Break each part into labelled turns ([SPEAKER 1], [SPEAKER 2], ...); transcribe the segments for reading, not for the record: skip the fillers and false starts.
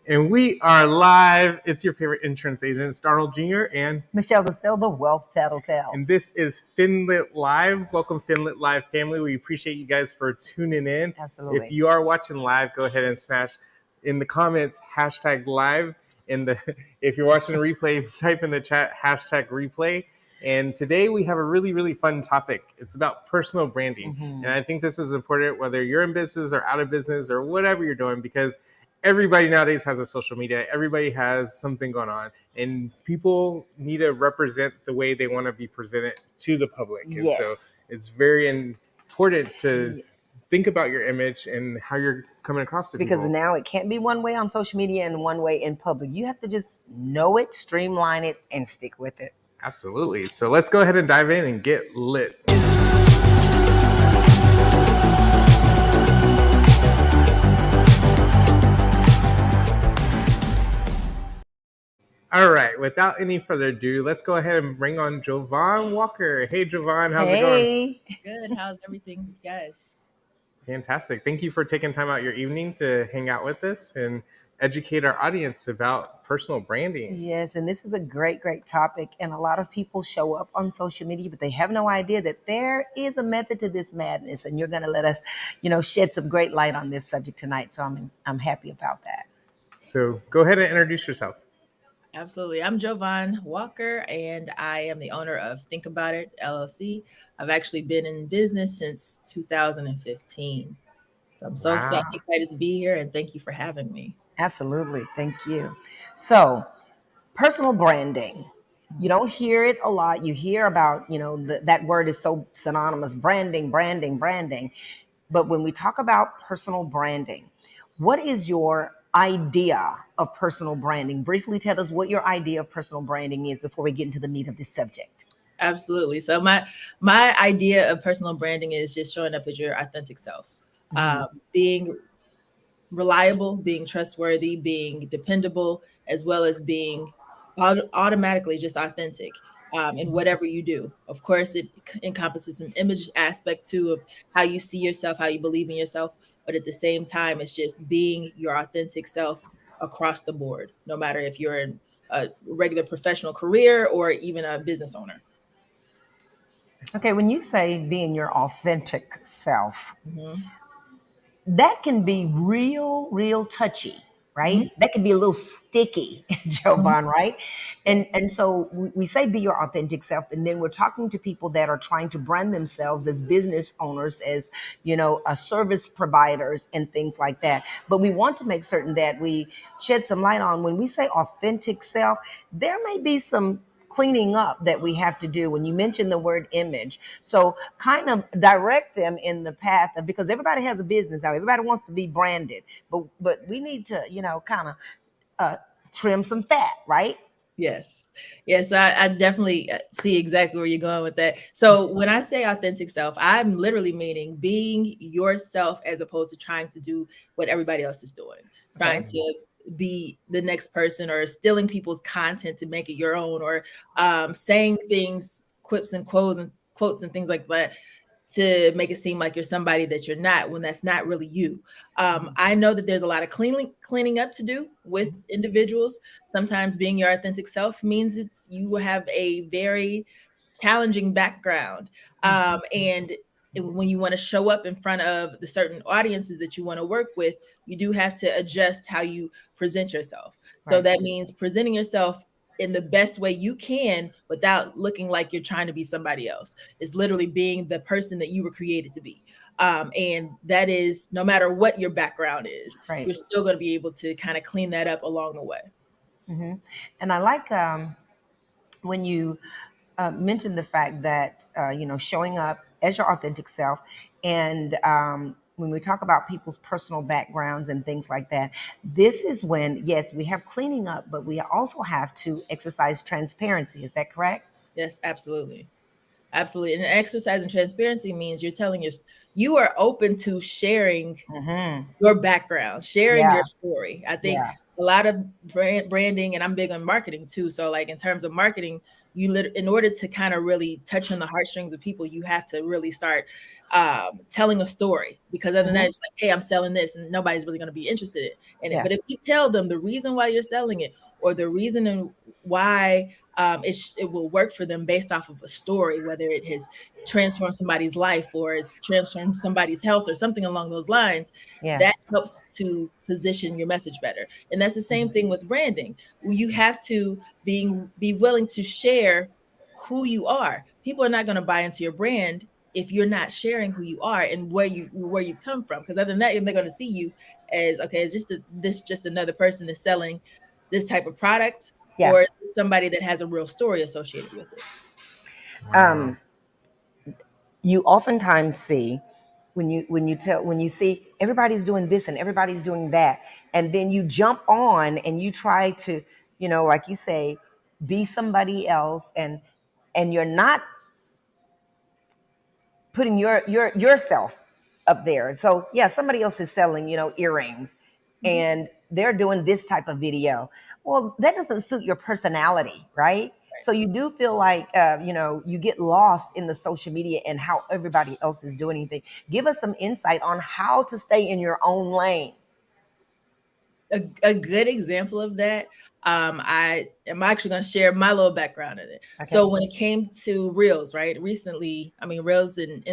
[SPEAKER 1] And we are live. It's your favorite insurance agent, Donald Jr. and
[SPEAKER 2] Michelle the Silva, Wealth Tattletale.
[SPEAKER 1] And this is Finlit Live. Welcome, Finlit Live family. We appreciate you guys for tuning in.
[SPEAKER 2] Absolutely.
[SPEAKER 1] If you are watching live, go ahead and smash in the comments #live. If you're watching a replay, type in the chat #replay. And today we have a really, really fun topic. It's about personal branding. And I think this is important whether you're in business or out of business or whatever you're doing, because everybody nowadays has a social media. Everybody has something going on, and people need to represent the way they want to be presented to the public. And so it's very important to think about your image and how you're coming across to people.
[SPEAKER 2] Because now it can't be one way on social media and one way in public. You have to just know it, streamline it, and stick with it.
[SPEAKER 1] Absolutely. So let's go ahead and dive in and get lit. All right, without any further ado, let's go ahead and bring on JoVonne Walker. Hey, JoVonne, how's it going?
[SPEAKER 3] Good. How's everything, guys?
[SPEAKER 1] Fantastic. Thank you for taking time out your evening to hang out with us and educate our audience about personal branding.
[SPEAKER 2] Yes, and this is a great, great topic. And a lot of people show up on social media, but they have no idea that there is a method to this madness. And you're going to let us, shed some great light on this subject tonight. So I'm happy about that.
[SPEAKER 1] So go ahead and introduce yourself.
[SPEAKER 3] Absolutely. I'm JoVonne Walker, and I am the owner of Think About It, LLC. I've actually been in business since 2015. So I'm so excited to be here, and thank you for having me.
[SPEAKER 2] Absolutely. Thank you. So personal branding, you don't hear it a lot. You hear about, that word is so synonymous, branding. But when we talk about personal branding, what is your idea of personal branding? Briefly tell us what your idea of personal branding is before we get into the meat of this subject.
[SPEAKER 3] Absolutely. So my idea of personal branding is just showing up as your authentic self, being reliable, being trustworthy, being dependable, as well as being automatically just authentic in whatever you do. Of course, it encompasses an image aspect too of how you see yourself, how you believe in yourself. But at the same time, it's just being your authentic self across the board, no matter if you're in a regular professional career or even a business owner.
[SPEAKER 2] Okay, when you say being your authentic self, that can be real touchy, right? That can be a little sticky, JoVonne, right? And so we say be your authentic self, and then we're talking to people that are trying to brand themselves as business owners, as service providers and things like that. But we want to make certain that we shed some light on when we say authentic self, there may be some cleaning up that we have to do when you mention the word image. So kind of direct them in the path of, because everybody has a business now, everybody wants to be branded, but we need to, kind of trim some fat, right?
[SPEAKER 3] Yes. I definitely see exactly where you're going with that. So when I say authentic self, I'm literally meaning being yourself as opposed to trying to do what everybody else is doing, trying to be the next person or stealing people's content to make it your own, or saying things, quips and quotes and things like that to make it seem like you're somebody that you're not, when that's not really you. I know that there's a lot of cleaning up to do with individuals. Sometimes being your authentic self means you have a very challenging background. And when you want to show up in front of the certain audiences that you want to work with, you do have to adjust how you present yourself. So that means presenting yourself in the best way you can without looking like you're trying to be somebody else. It's literally being the person that you were created to be. And that is, no matter what your background is, you're still going to be able to kind of clean that up along the way.
[SPEAKER 2] And I like when you mentioned the fact that, showing up as your authentic self, and when we talk about people's personal backgrounds and things like that, this is when, yes, we have cleaning up, but we also have to exercise transparency. Is that correct?
[SPEAKER 3] Yes, absolutely. Absolutely. And exercising transparency means you're telling you are open to sharing your background, sharing your story. I think a lot of branding, and I'm big on marketing too. So like in terms of marketing, in order to kind of really touch on the heartstrings of people, you have to really start telling a story, because other than that, it's like, hey, I'm selling this, and nobody's really going to be interested in it.
[SPEAKER 2] Yeah.
[SPEAKER 3] But if you tell them the reason why you're selling it, or the reason and why it will work for them based off of a story, whether it has transformed somebody's life or it's transformed somebody's health or something along those lines,
[SPEAKER 2] Yeah.
[SPEAKER 3] that helps to position your message better. And that's the same thing with branding. You have to be willing to share who you are. People are not going to buy into your brand if you're not sharing who you are and where you come from. Because other than that, they're going to see you as, okay, it's just another person that's selling this type of product,
[SPEAKER 2] Yeah.
[SPEAKER 3] or somebody that has a real story associated with it.
[SPEAKER 2] You oftentimes see when you see everybody's doing this and everybody's doing that, and then you jump on and you try to, like you say, be somebody else, and you're not putting yourself up there. So yeah, somebody else is selling, earrings, and they're doing this type of video. Well, that doesn't suit your personality, right? So you do feel like, you get lost in the social media and how everybody else is doing anything. Give us some insight on how to stay in your own lane.
[SPEAKER 3] A good example of that, I am actually going to share my little background in it.
[SPEAKER 2] Okay.
[SPEAKER 3] So when it came to Reels, right, recently, I mean, Reels and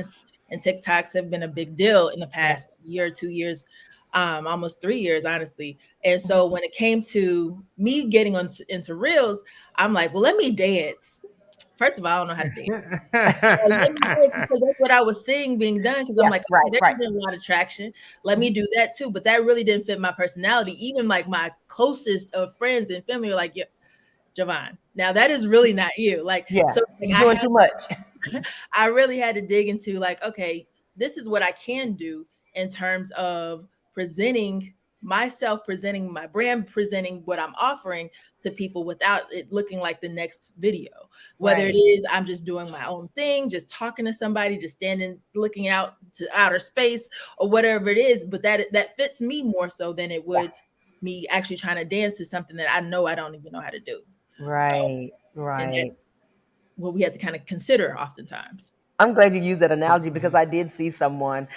[SPEAKER 3] TikToks have been a big deal in the past year, 2 years, almost 3 years, honestly. And so when it came to me getting into Reels, I'm like, well, let me dance. First of all, I don't know how to dance. Let me do it, because that's what I was seeing being done. Because I'm like, okay, there's been a lot of traction. Let me do that too. But that really didn't fit my personality. Even like my closest of friends and family were like, yeah, JoVonne, now that is really not you. Like, so like,
[SPEAKER 2] you're doing too much.
[SPEAKER 3] I really had to dig into like, okay, this is what I can do in terms of presenting myself, presenting my brand, presenting what I'm offering to people without it looking like the next video. Whether it is I'm just doing my own thing, just talking to somebody, just standing, looking out to outer space or whatever it is, but that fits me more so than it would me actually trying to dance to something that I know I don't even know how to do.
[SPEAKER 2] Right.
[SPEAKER 3] And that's what we have to kind of consider oftentimes.
[SPEAKER 2] I'm glad you used that analogy, because I did see someone,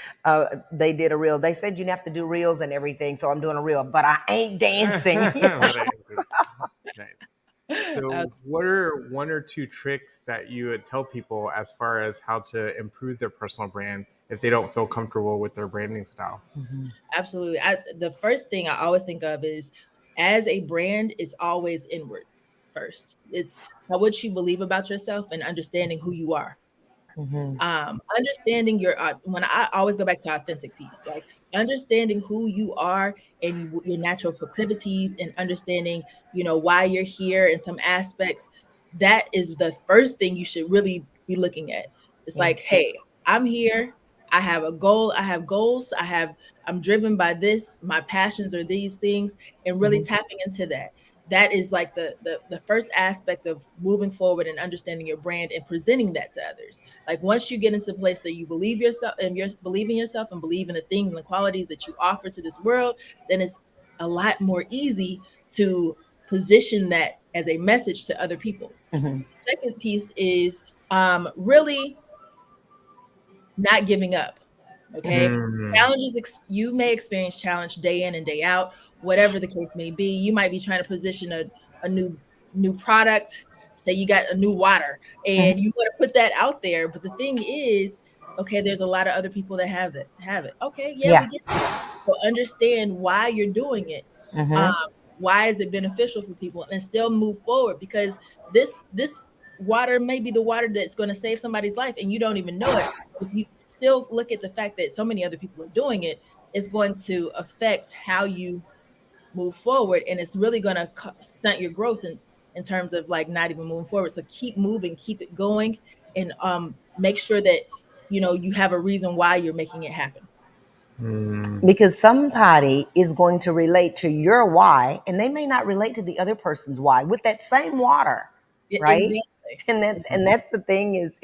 [SPEAKER 2] they did a reel. They said you have to do reels and everything. So I'm doing a reel, but I ain't dancing.
[SPEAKER 1] Nice. So what are one or two tricks that you would tell people as far as how to improve their personal brand if they don't feel comfortable with their branding style?
[SPEAKER 3] Absolutely. The first thing I always think of is, as a brand, it's always inward first. It's what you believe about yourself and understanding who you are. Understanding your when I always go back to authentic piece, like understanding who you are and your natural proclivities, and understanding why you're here in some aspects. That is the first thing you should really be looking at. It's like, hey, I'm here, I have a goal, I have goals, I'm driven by this, my passions are these things, and really tapping into that. That is like the first aspect of moving forward and understanding your brand and presenting that to others. Like, once you get into the place that you believe yourself and you believe in yourself and believe in the things and the qualities that you offer to this world, then it's a lot more easy to position that as a message to other people. Second piece is really not giving up. Okay. Challenges, you may experience challenge day in and day out, whatever the case may be. You might be trying to position a new product. Say you got a new water and you want to put that out there. But the thing is, okay, there's a lot of other people that have it. Okay, yeah, we get that. So understand why you're doing it. Why is it beneficial for people, and still move forward, because this water may be the water that's going to save somebody's life and you don't even know it. If you still look at the fact that so many other people are doing it, it's going to affect how you move forward, and it's really going to stunt your growth in terms of like not even moving forward. So keep moving, keep it going, and make sure that you have a reason why you're making it happen.
[SPEAKER 2] Because somebody is going to relate to your why, and they may not relate to the other person's why with that same water, right?
[SPEAKER 3] Exactly.
[SPEAKER 2] And that's the thing, is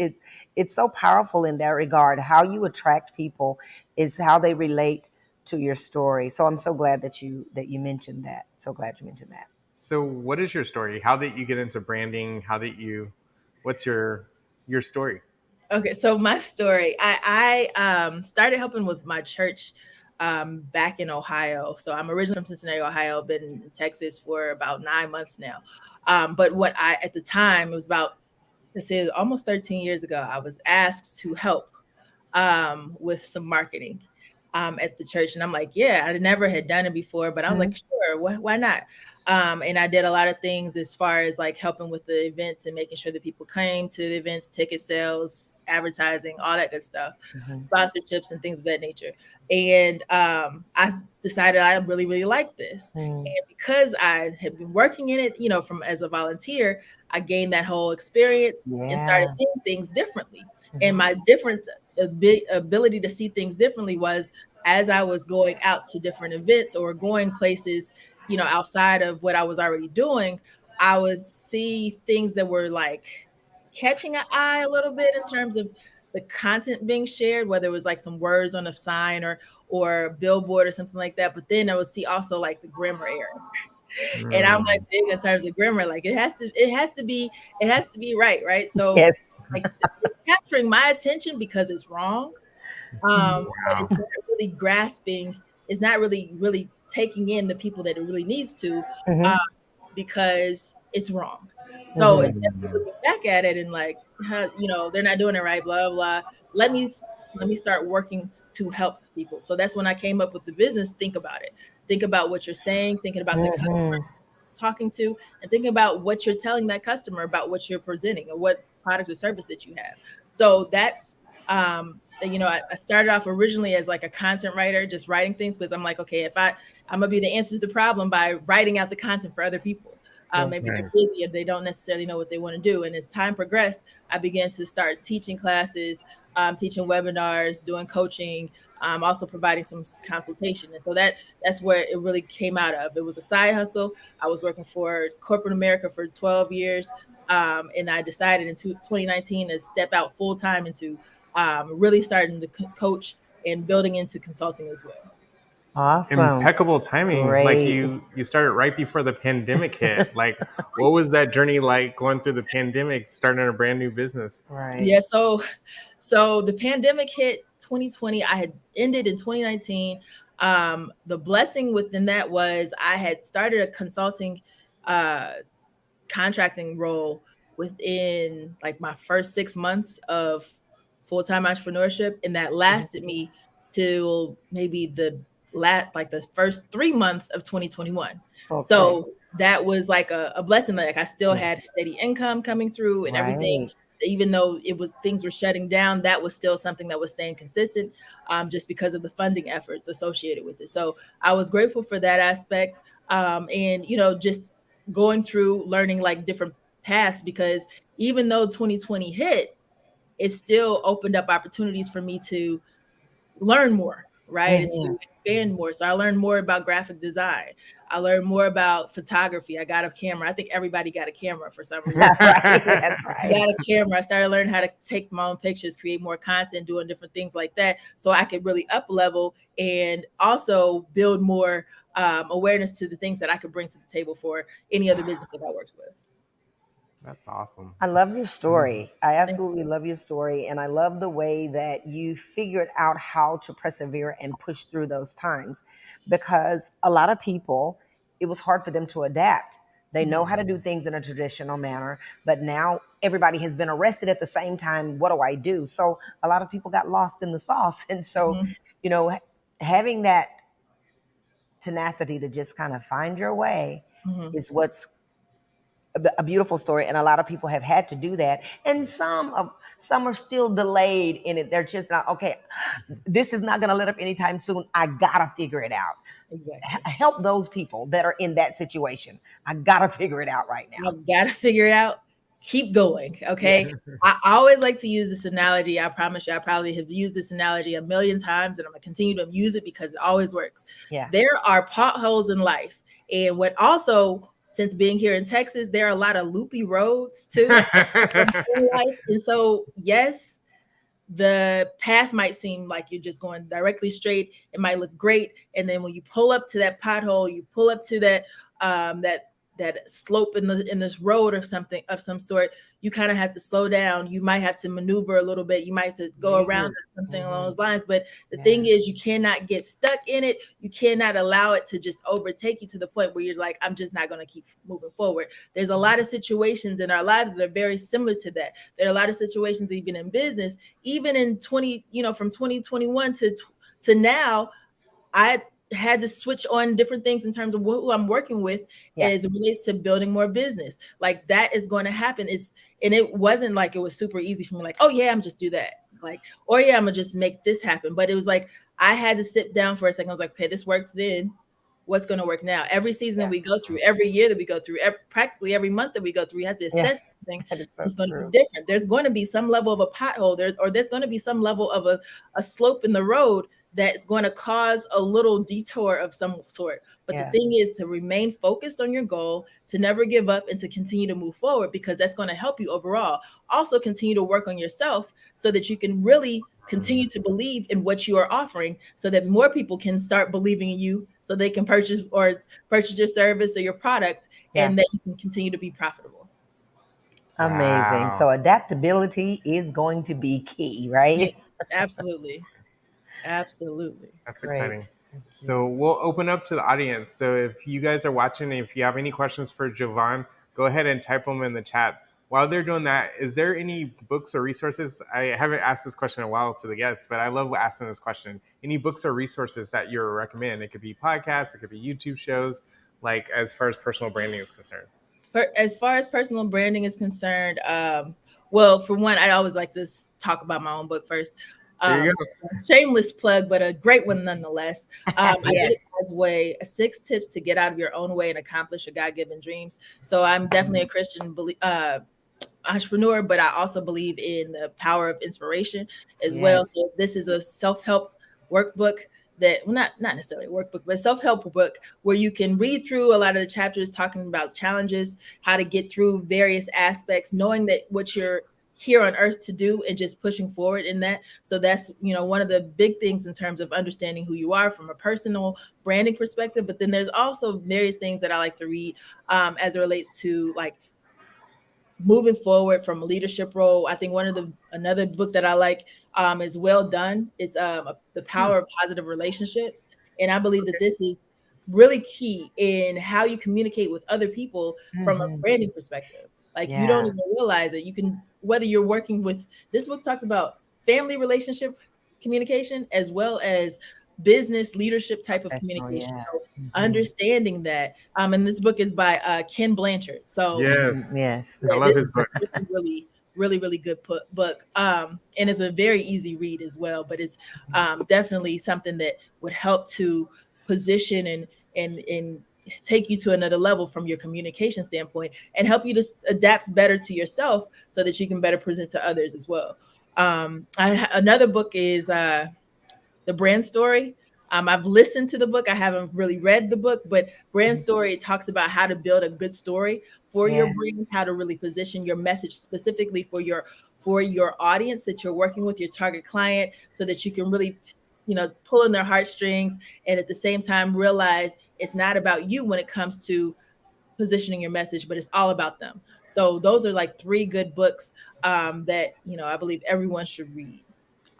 [SPEAKER 2] it's so powerful in that regard. How you attract people is how they relate to your story. So I'm so glad that you mentioned that. So glad you mentioned that.
[SPEAKER 1] So what is your story? How did you get into branding? What's your story?
[SPEAKER 3] Okay, so my story, I started helping with my church back in Ohio. So I'm originally from Cincinnati, Ohio. Been in Texas for about 9 months now. But what I at the time, it was about, let's say, almost 13 years ago, I was asked to help with some marketing at the church. And I'm like, yeah, I never had done it before, but I was like, sure, why not? And I did a lot of things as far as like helping with the events and making sure that people came to the events, ticket sales, advertising, all that good stuff, sponsorships and things of that nature. And I decided I really, really liked this. And because I had been working in it, from as a volunteer, I gained that whole experience and started
[SPEAKER 2] Yeah.
[SPEAKER 3] seeing things differently. And my different ability to see things differently was as I was going out to different events or going places, outside of what I was already doing, I would see things that were like catching an eye a little bit in terms of the content being shared, whether it was like some words on a sign or a billboard or something like that. But then I would see also like the grammar error. And I'm like
[SPEAKER 1] Mm.
[SPEAKER 3] big in terms of grammar. Like it has to be right, right? So
[SPEAKER 2] Yes.
[SPEAKER 3] like it's capturing my attention because it's wrong. But
[SPEAKER 1] Wow.
[SPEAKER 3] it's not really grasping, it's not really taking in the people that it really needs to,
[SPEAKER 2] Hmm.
[SPEAKER 3] um, because it's wrong. So
[SPEAKER 2] Hmm.
[SPEAKER 3] instead of
[SPEAKER 1] Mm.
[SPEAKER 3] looking back at it and like, they're not doing it right, blah blah. Let me let me start working to help people. So that's when I came up with the business. Think about it. Think about what you're saying. Thinking about the customer
[SPEAKER 2] Hmm.
[SPEAKER 3] talking to, and thinking about what you're telling that customer about what you're presenting or what product or service that you have. So that's I started off originally as like a content writer, just writing things because I'm like, okay, if I'm gonna be the answer to the problem by writing out the content for other people.
[SPEAKER 2] Yes.
[SPEAKER 3] Maybe they're
[SPEAKER 1] Nice.
[SPEAKER 3] busy or they don't necessarily know what they want to do. And as time progressed, I began to start teaching classes, teaching webinars, doing coaching, also providing some consultation. And so that's where it really came out of. It was a side hustle. I was working for corporate America for 12 years. And I decided in 2019 to step out full time into really starting to coach and building into consulting as well.
[SPEAKER 2] Awesome.
[SPEAKER 1] Impeccable timing. Like
[SPEAKER 2] Great.
[SPEAKER 1] you started right before the pandemic hit. Like, what was that journey like going through the pandemic, starting a brand new business?
[SPEAKER 2] Right.
[SPEAKER 3] Yeah, so the pandemic hit 2020. I had ended in 2019. The blessing within that was I had started a consulting uh, contracting role within like my first 6 months of full-time entrepreneurship, and that
[SPEAKER 2] Mhm.
[SPEAKER 3] lasted me till maybe the first 3 months of 2021.
[SPEAKER 2] Okay.
[SPEAKER 3] So that was like a blessing. Like I still
[SPEAKER 2] Yes.
[SPEAKER 3] had steady income coming through and everything.
[SPEAKER 2] Right.
[SPEAKER 3] Even though it was things were shutting down, that was still something that was staying consistent, just because of the funding efforts associated with it. So I was grateful for that aspect, and just going through learning like different paths, because even though 2020 hit, it still opened up opportunities for me to learn more, right? And
[SPEAKER 2] Hmm.
[SPEAKER 3] to expand more. So I learned more about graphic design. I learned more about photography. I got a camera. I think everybody got a camera for some reason.
[SPEAKER 2] Right. That's right.
[SPEAKER 3] Got a camera. I started learning how to take my own pictures, create more content, doing different things like that, so I could really up level and also build more awareness to the things that I could bring to the table for any other business that I worked with.
[SPEAKER 1] That's awesome.
[SPEAKER 2] I love your
[SPEAKER 1] Mm.
[SPEAKER 2] story. I absolutely love your story. And I love the way that you figured out how to persevere and push through those times, because a lot of people, it was hard for them to adapt. They know how to do things in a traditional manner, but now everybody has been arrested at the same time. What do I do? So a lot of people got lost in the sauce. And so,
[SPEAKER 3] Mhm.
[SPEAKER 2] you know, having that tenacity to just kind of find your way
[SPEAKER 3] Mhm.
[SPEAKER 2] is what's a beautiful story, and a lot of people have had to do that, and some are still delayed in it. They're just not okay. This is not going to let up anytime soon. I gotta figure it out.
[SPEAKER 3] Exactly.
[SPEAKER 2] Help those people that are in that situation. I gotta figure it out right now.
[SPEAKER 3] I've got to figure it out. Keep going. Okay.
[SPEAKER 2] Yes.
[SPEAKER 3] I always like to use this analogy. I promise you, I probably have used this analogy a million times, and I'm going to continue to use it because it always works.
[SPEAKER 2] Yeah.
[SPEAKER 3] There are potholes in life. And what also, since being here in Texas, there are a lot of loopy roads too in life. And so, yes, the path might seem like you're just going directly straight. It might look great. And then when you pull up to that pothole, you pull up to that slope in this road or something of some sort, you kind of have to slow down. You might have to maneuver a little bit. You might have to go around or something along those lines. But the thing is, you cannot get stuck in it. You cannot allow it to just overtake you to the point where you're like, I'm just not going to keep moving forward. There's a lot of situations in our lives that are very similar to that. There are a lot of situations even in business, even in from 2021 to now. I had to switch on different things in terms of who I'm working with as it relates to building more business. Like that is going to happen. And it wasn't like it was super easy for me. Like, oh yeah, I'm just do that. Like, or yeah, I'm gonna just make this happen. But it was like, I had to sit down for a second. I was like, okay, this worked then. What's going to work now? Every season that we go through, every year that we go through, practically every month that we go through, we have to assess something. It's going to be different. There's going to be some level of a pothole or there's going to be some level of a slope in the road that's going to cause a little detour of some sort. But the thing is to remain focused on your goal, to never give up, and to continue to move forward, because that's going to help you overall. Also continue to work on yourself so that you can really continue to believe in what you are offering, so that more people can start believing in you, so they can purchase your service or your product, and that you can continue to be profitable.
[SPEAKER 2] Amazing.
[SPEAKER 1] Wow.
[SPEAKER 2] So adaptability is going to be key, right?
[SPEAKER 3] Yes, absolutely. Absolutely.
[SPEAKER 1] That's exciting. So we'll open up to the audience. So if you guys are watching, if you have any questions for JoVonne, go ahead and type them in the chat. While they're doing that, is there any books or resources? I haven't asked this question in a while to the guests, but I love asking this question. Any books or resources that you recommend? It could be podcasts, it could be YouTube shows, like as far as personal branding is concerned.
[SPEAKER 3] As far as personal branding is concerned, well, for one, I always like to talk about my own book first.
[SPEAKER 1] There you go.
[SPEAKER 3] Shameless plug, but a great one nonetheless. I did it God's way: 6 tips to get out of your own way and accomplish your God-given dreams. So I'm definitely a Christian entrepreneur, but I also believe in the power of inspiration as well. So this is a self-help workbook that, well, not necessarily a workbook, but a self-help book where you can read through a lot of the chapters talking about challenges, how to get through various aspects, knowing that what you're here on earth to do and just pushing forward in that. So that's, one of the big things in terms of understanding who you are from a personal branding perspective. But then there's also various things that I like to read as it relates to like moving forward from a leadership role. I think another book that I like is Well Done. It's The Power of Positive Relationships. And I believe that this is really key in how you communicate with other people from a branding perspective. Like you don't even realize that you can, whether you're working with, this book talks about family relationship communication as well as business leadership type of communication. So understanding that, and this book is by Ken Blanchard. So
[SPEAKER 1] yes, I love his books.
[SPEAKER 3] Really, really, really good book. And it's a very easy read as well. But it's definitely something that would help to position and take you to another level from your communication standpoint, and help you to adapt better to yourself so that you can better present to others as well. Another book is The Brand Story. I've listened to the book. I haven't really read the book, but Brand Story, it talks about how to build a good story for your brand, how to really position your message specifically for your audience that you're working with, your target client, so that you can really, pull in their heartstrings, and at the same time realize it's not about you when it comes to positioning your message, but it's all about them. So those are like 3 good books that, I believe everyone should read.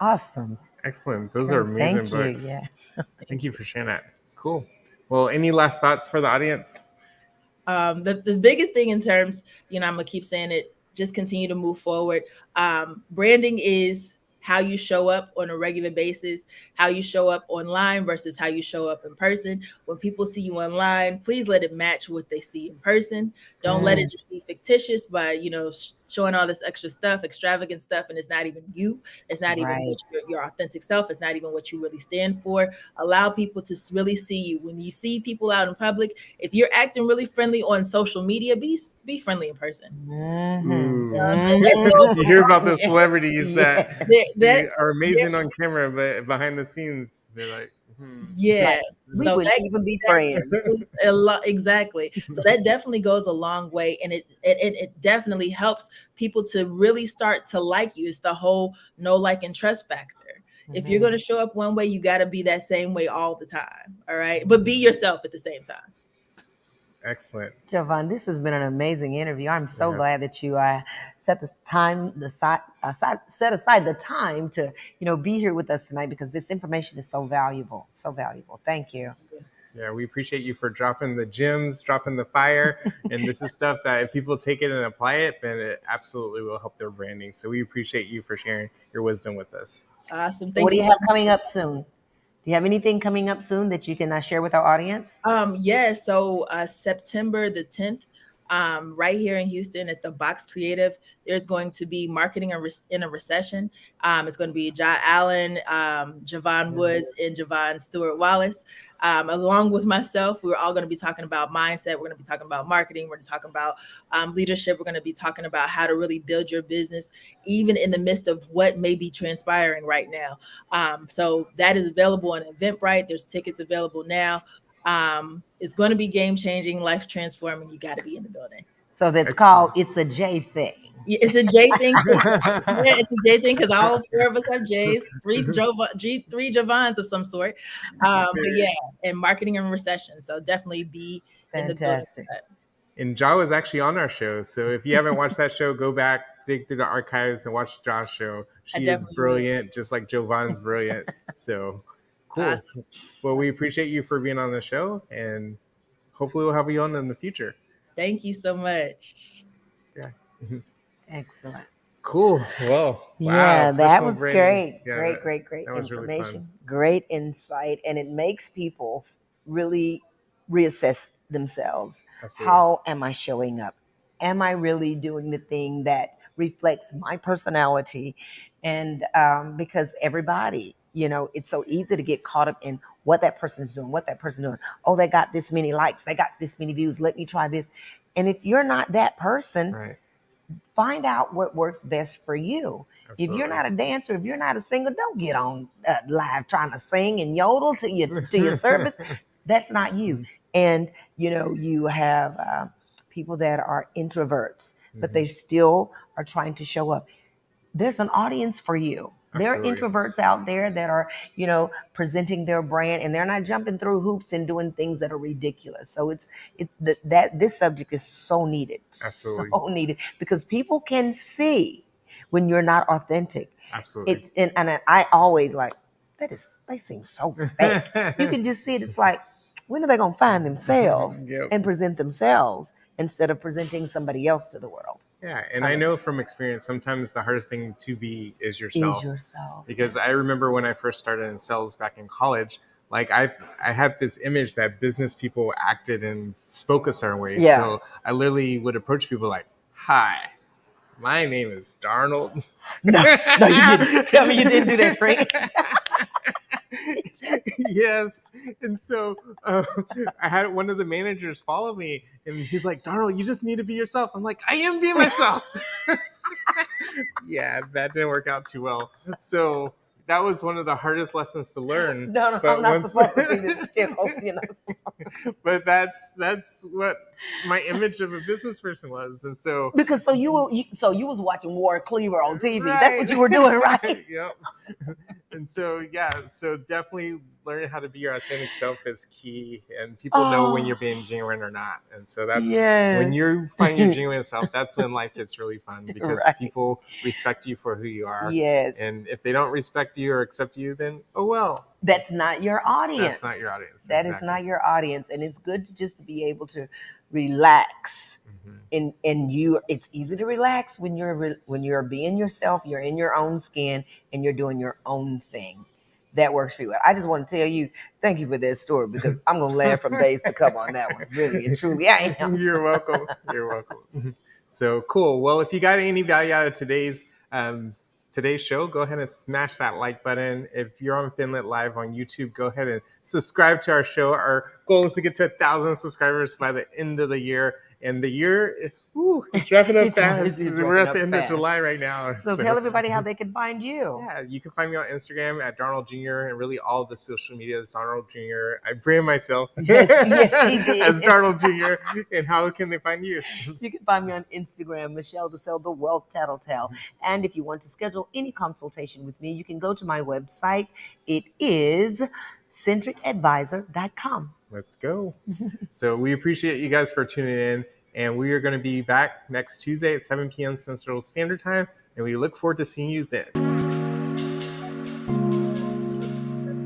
[SPEAKER 2] Awesome.
[SPEAKER 1] Excellent. Those are amazing books. Thank you for sharing that. Cool. Well, any last thoughts for the audience?
[SPEAKER 3] The biggest thing in terms, I'm going to keep saying it, just continue to move forward. Branding is how you show up on a regular basis, how you show up online versus how you show up in person. When people see you online, please let it match what they see in person. Don't let it just be fictitious by, showing all this extra stuff, extravagant stuff, and it's not even you. It's not even what your authentic self. It's not even what you really stand for. Allow people to really see you. When you see people out in public, if you're acting really friendly on social media, be friendly in person.
[SPEAKER 1] You hear about the celebrities that are amazing on camera, but behind the scenes, they're like,
[SPEAKER 2] we wouldn't even be friends.
[SPEAKER 3] Exactly. So that definitely goes a long way, and it definitely helps people to really start to like you. It's the whole know, like, and trust factor. If you're going to show up one way, you got to be that same way all the time. All right. But be yourself at the same time.
[SPEAKER 1] Excellent.
[SPEAKER 2] JoVonne, this has been an amazing interview. I'm so
[SPEAKER 1] Yes.
[SPEAKER 2] glad that you set set aside the time to be here with us tonight, because this information is so valuable, so valuable. Thank you.
[SPEAKER 1] Yeah, we appreciate you for dropping the gems, dropping the fire. And this is stuff that if people take it and apply it, then it absolutely will help their branding. So we appreciate you for sharing your wisdom with us.
[SPEAKER 3] Awesome.
[SPEAKER 2] So
[SPEAKER 3] Thank
[SPEAKER 2] what do
[SPEAKER 3] you
[SPEAKER 2] you
[SPEAKER 3] so
[SPEAKER 2] have
[SPEAKER 3] much.
[SPEAKER 2] coming up soon? Do you have anything coming up soon that you can share with our audience?
[SPEAKER 3] Yeah, so September the 10th, right here in Houston at the Box Creative, there's going to be marketing in a recession. It's going to be Ja Allen, JoVonne Woods, and JoVonne Stewart Wallace. Along with myself, we're all going to be talking about mindset. We're going to be talking about marketing. We're going to talk about leadership. We're going to be talking about how to really build your business, even in the midst of what may be transpiring right now. So that is available on Eventbrite. There's tickets available now. It's going to be game changing, life transforming. You got to be in the building.
[SPEAKER 2] So that's
[SPEAKER 1] Excellent.
[SPEAKER 2] called It's a J Thing.
[SPEAKER 3] It's a J thing. Yeah, it's a J thing because all four of us have J's, three JoVonnes of some sort. But yeah, and marketing and recession. So definitely be in the building.
[SPEAKER 2] Fantastic.
[SPEAKER 1] And Ja was actually on our show. So if you haven't watched that show, go back, dig through the archives, and watch Ja's show. She is brilliant, just like JoVonne's brilliant. So cool.
[SPEAKER 3] Awesome.
[SPEAKER 1] Well, we appreciate you for being on the show, and hopefully we'll have you on in the future.
[SPEAKER 3] Thank you so much.
[SPEAKER 1] Yeah.
[SPEAKER 2] Excellent.
[SPEAKER 1] Cool. Well, wow.
[SPEAKER 2] Yeah, that was
[SPEAKER 1] branding.
[SPEAKER 2] great.
[SPEAKER 1] Yeah,
[SPEAKER 2] great
[SPEAKER 1] that was really
[SPEAKER 2] information,
[SPEAKER 1] fun.
[SPEAKER 2] great insight, and it makes people really reassess themselves.
[SPEAKER 1] Absolutely.
[SPEAKER 2] How am I showing up? Am I really doing the thing that reflects my personality? And because everybody, it's so easy to get caught up in what that person's doing, what that person's doing. Oh, they got this many likes, they got this many views. Let me try this. And if you're not that person,
[SPEAKER 1] Right.
[SPEAKER 2] find out what works best for you.
[SPEAKER 1] Absolutely.
[SPEAKER 2] If you're not a dancer, if you're not a singer, don't get on live trying to sing and yodel to your service. That's not you. And you have people that are introverts, but they still are trying to show up. There's an audience for you.
[SPEAKER 1] Absolutely.
[SPEAKER 2] There are introverts out there that are, presenting their brand, and they're not jumping through hoops and doing things that are ridiculous. So this subject is so needed.
[SPEAKER 1] Absolutely.
[SPEAKER 2] So needed, because people can see when you're not authentic.
[SPEAKER 1] Absolutely.
[SPEAKER 2] And I always like, they seem so fake. You can just see it. It's like, when are they going to find themselves and present themselves instead of presenting somebody else to the world?
[SPEAKER 1] Yeah, and I know from experience, sometimes the hardest thing to be is yourself. Because I remember when I first started in sales back in college, like I had this image that business people acted and spoke a certain way.
[SPEAKER 2] Yeah.
[SPEAKER 1] So I literally would approach people like, "Hi, my name is Darnold."
[SPEAKER 2] No, you didn't. Tell me you didn't do that, Frank.
[SPEAKER 1] Yes. And so I had one of the managers follow me, and he's like, "Darnold, you just need to be yourself." I'm like, "I am being myself." Yeah, that didn't work out too well. So that was one of the hardest lessons to learn.
[SPEAKER 2] No, I'm not supposed to be this stickle,
[SPEAKER 1] But that's what my image of a business person was. And so
[SPEAKER 2] because you was watching War Cleaver on TV.
[SPEAKER 1] Right.
[SPEAKER 2] That's what you were doing, right?
[SPEAKER 1] Yep. And so so definitely learning how to be your authentic self is key, and people know when you're being genuine or not. And so that's when you find your genuine self, that's when life gets really fun, because people respect you for who you are.
[SPEAKER 2] Yes.
[SPEAKER 1] And if they don't respect you or accept you, then oh well.
[SPEAKER 2] That's not your audience.
[SPEAKER 1] That's not your audience.
[SPEAKER 2] That is not your audience. And it's good to just be able to relax. And it's easy to relax when you're being yourself, you're in your own skin, and you're doing your own thing that works for you. I just want to tell you, thank you for that story, because I'm going to laugh from days to come on that one. Really and truly, I am.
[SPEAKER 1] You're welcome. You're welcome. So cool. Well, if you got any value out of today's show, go ahead and smash that like button. If you're on Finlit Live on YouTube, go ahead and subscribe to our show. Our goal is to get to 1,000 subscribers by the end of the year. And the year, it's wrapping up fast. We're at the end of July right now.
[SPEAKER 2] So tell everybody how they can find you.
[SPEAKER 1] Yeah, you can find me on Instagram at Darnold Jr. and really all the social media is Darnold Jr. I brand myself
[SPEAKER 2] yes, he did.
[SPEAKER 1] as Darnold Jr. And how can they find you?
[SPEAKER 2] You can find me on Instagram, Michelle DeSell, the Wealth Tattletale. And if you want to schedule any consultation with me, you can go to my website. It is centricadvisor.com.
[SPEAKER 1] Let's go. So we appreciate you guys for tuning in, and we are going to be back next Tuesday at 7 p.m. Central Standard Time, and we look forward to seeing you then.